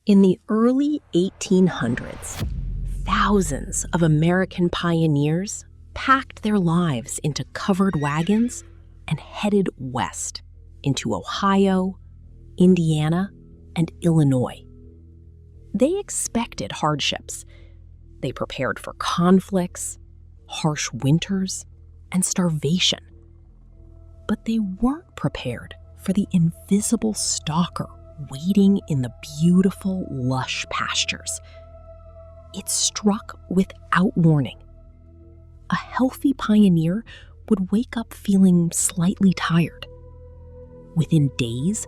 In the early 1800s, thousands of American pioneers packed their lives into covered wagons and headed west into Ohio, Indiana, and Illinois. They expected hardships. They prepared for conflicts, harsh winters, and starvation. But they weren't prepared for the invisible stalker waiting in the beautiful, lush pastures. It struck without warning. A healthy pioneer would wake up feeling slightly tired. Within days,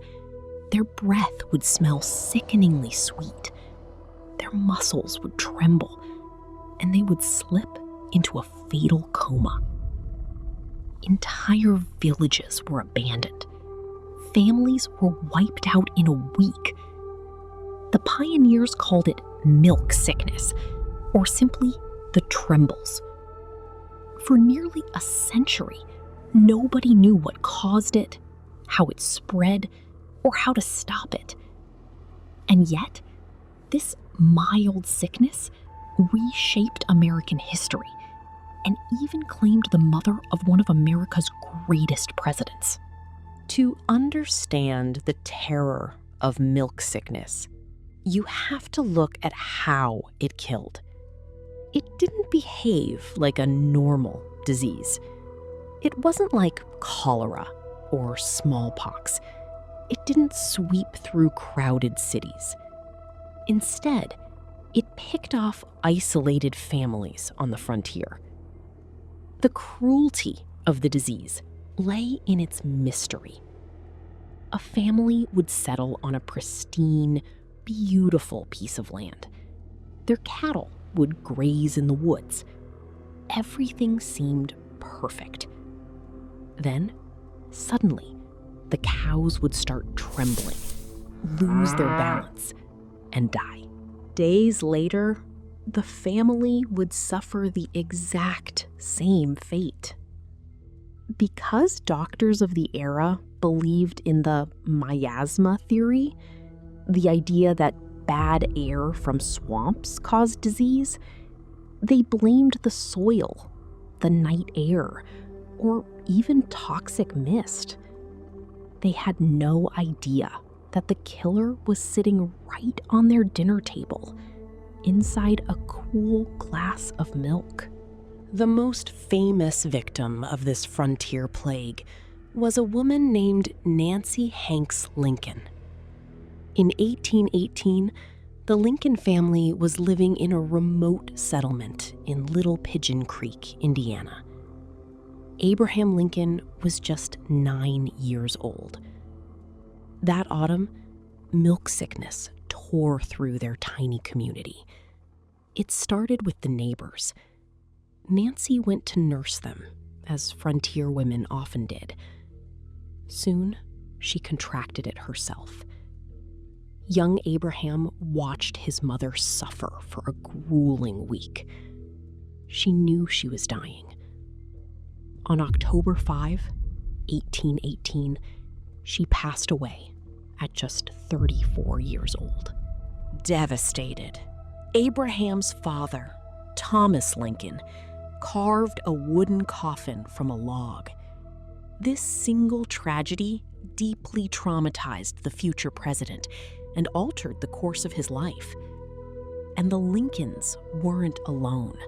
their breath would smell sickeningly sweet. Their muscles would tremble, and they would slip into a fatal coma. Entire villages were abandoned. Families were wiped out in a week. The pioneers called it milk sickness, or simply the Trembles. For nearly a century, nobody knew what caused it, how it spread, or how to stop it. And yet, this mild sickness reshaped American history and even claimed the mother of one of America's greatest presidents. To understand the terror of milk sickness, you have to look at how it killed. It didn't behave like a normal disease. It wasn't like cholera or smallpox. It didn't sweep through crowded cities. Instead, it picked off isolated families on the frontier. The cruelty of the disease lay in its mystery. A family would settle on a pristine, beautiful piece of land. Their cattle would graze in the woods. Everything seemed perfect. Then, suddenly, the cows would start trembling, lose their balance, and die. Days later, the family would suffer the exact same fate. Because doctors of the era believed in the miasma theory, the idea that bad air from swamps caused disease, they blamed the soil, the night air, or even toxic mist. They had no idea that the killer was sitting right on their dinner table, inside a cool glass of milk. The most famous victim of this frontier plague was a woman named Nancy Hanks Lincoln. In 1818, the Lincoln family was living in a remote settlement in Little Pigeon Creek, Indiana. Abraham Lincoln was just 9 years old. That autumn, milk sickness tore through their tiny community. It started with the neighbors. Nancy went to nurse them, as frontier women often did. Soon, she contracted it herself. Young Abraham watched his mother suffer for a grueling week. She knew she was dying. On October 5, 1818, she passed away at just 34 years old. Devastated, Abraham's father, Thomas Lincoln, carved a wooden coffin from a log. This single tragedy deeply traumatized the future president and altered the course of his life. And the Lincolns weren't alone.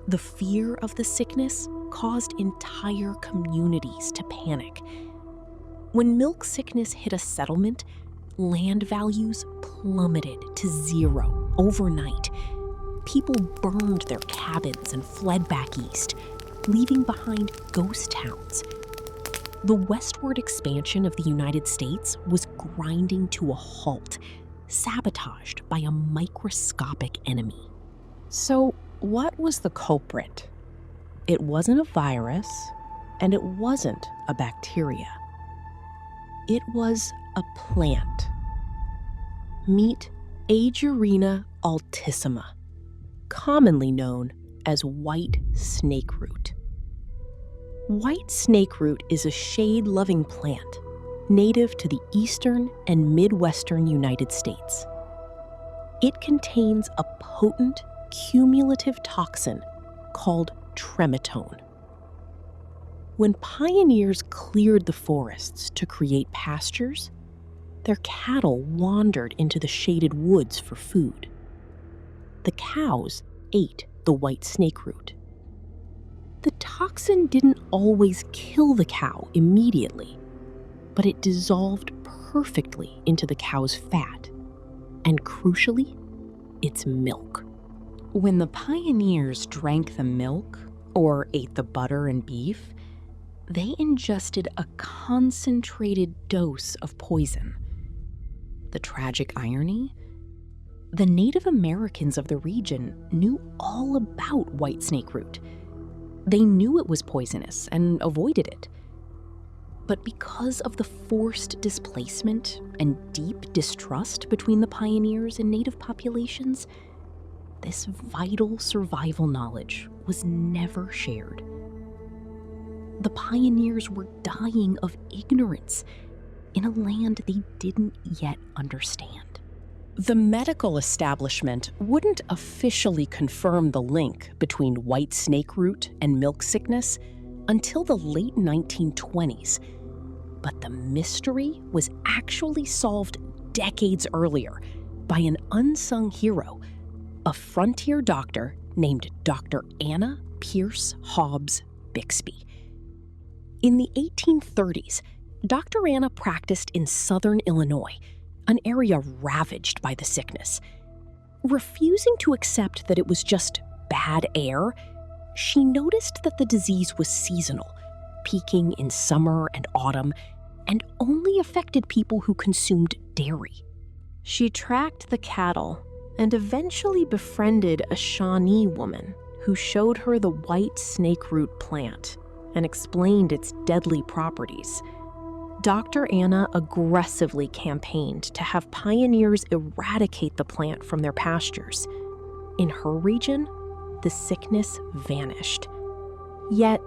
The fear of the sickness caused entire communities to panic. When milk sickness hit a settlement, land values plummeted to zero overnight. People burned their cabins and fled back east, leaving behind ghost towns. The westward expansion of the United States was grinding to a halt, sabotaged by a microscopic enemy. So, what was the culprit? It wasn't a virus, and it wasn't a bacteria. It was a plant. Meet Aegurina altissima, commonly known as white snakeroot. White snakeroot is a shade-loving plant native to the eastern and midwestern United States. It contains a potent, cumulative toxin called trematone. When pioneers cleared the forests to create pastures, their cattle wandered into the shaded woods for food. The cows ate the white snakeroot. The toxin didn't always kill the cow immediately, but it dissolved perfectly into the cow's fat, and crucially, its milk. When the pioneers drank the milk or ate the butter and beef, they ingested a concentrated dose of poison. The tragic irony? The Native Americans of the region knew all about white snakeroot. They knew it was poisonous and avoided it. But because of the forced displacement and deep distrust between the pioneers and native populations, this vital survival knowledge was never shared. The pioneers were dying of ignorance in a land they didn't yet understand. The medical establishment wouldn't officially confirm the link between white snakeroot and milk sickness until the late 1920s. But the mystery was actually solved decades earlier by an unsung hero, a frontier doctor named Dr. Anna Pierce Hobbs Bixby. In the 1830s, Dr. Anna practiced in southern Illinois, an area ravaged by the sickness. Refusing to accept that it was just bad air, she noticed that the disease was seasonal, peaking in summer and autumn, and only affected people who consumed dairy. She tracked the cattle and eventually befriended a Shawnee woman who showed her the white snakeroot plant and explained its deadly properties. Dr. Anna aggressively campaigned to have pioneers eradicate the plant from their pastures. In her region, the sickness vanished. Yet,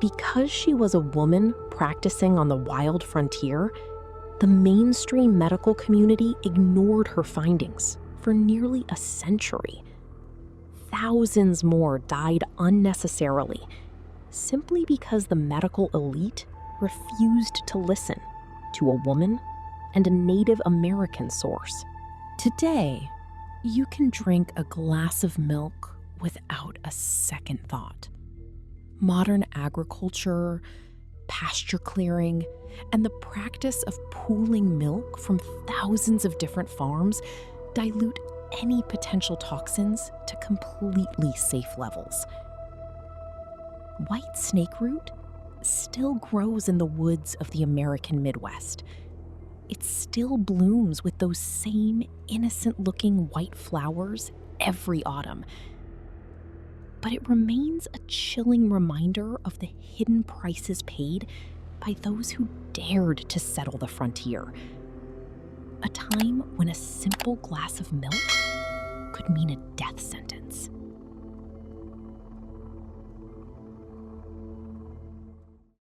because she was a woman practicing on the wild frontier, the mainstream medical community ignored her findings for nearly a century. Thousands more died unnecessarily, simply because the medical elite refused to listen to a woman and a Native American source. Today, you can drink a glass of milk without a second thought. Modern agriculture, pasture clearing, and the practice of pooling milk from thousands of different farms dilute any potential toxins to completely safe levels. White snakeroot still grows in the woods of the American Midwest. It still blooms with those same innocent-looking white flowers every autumn. But it remains a chilling reminder of the hidden prices paid by those who dared to settle the frontier. A time when a simple glass of milk could mean a death sentence.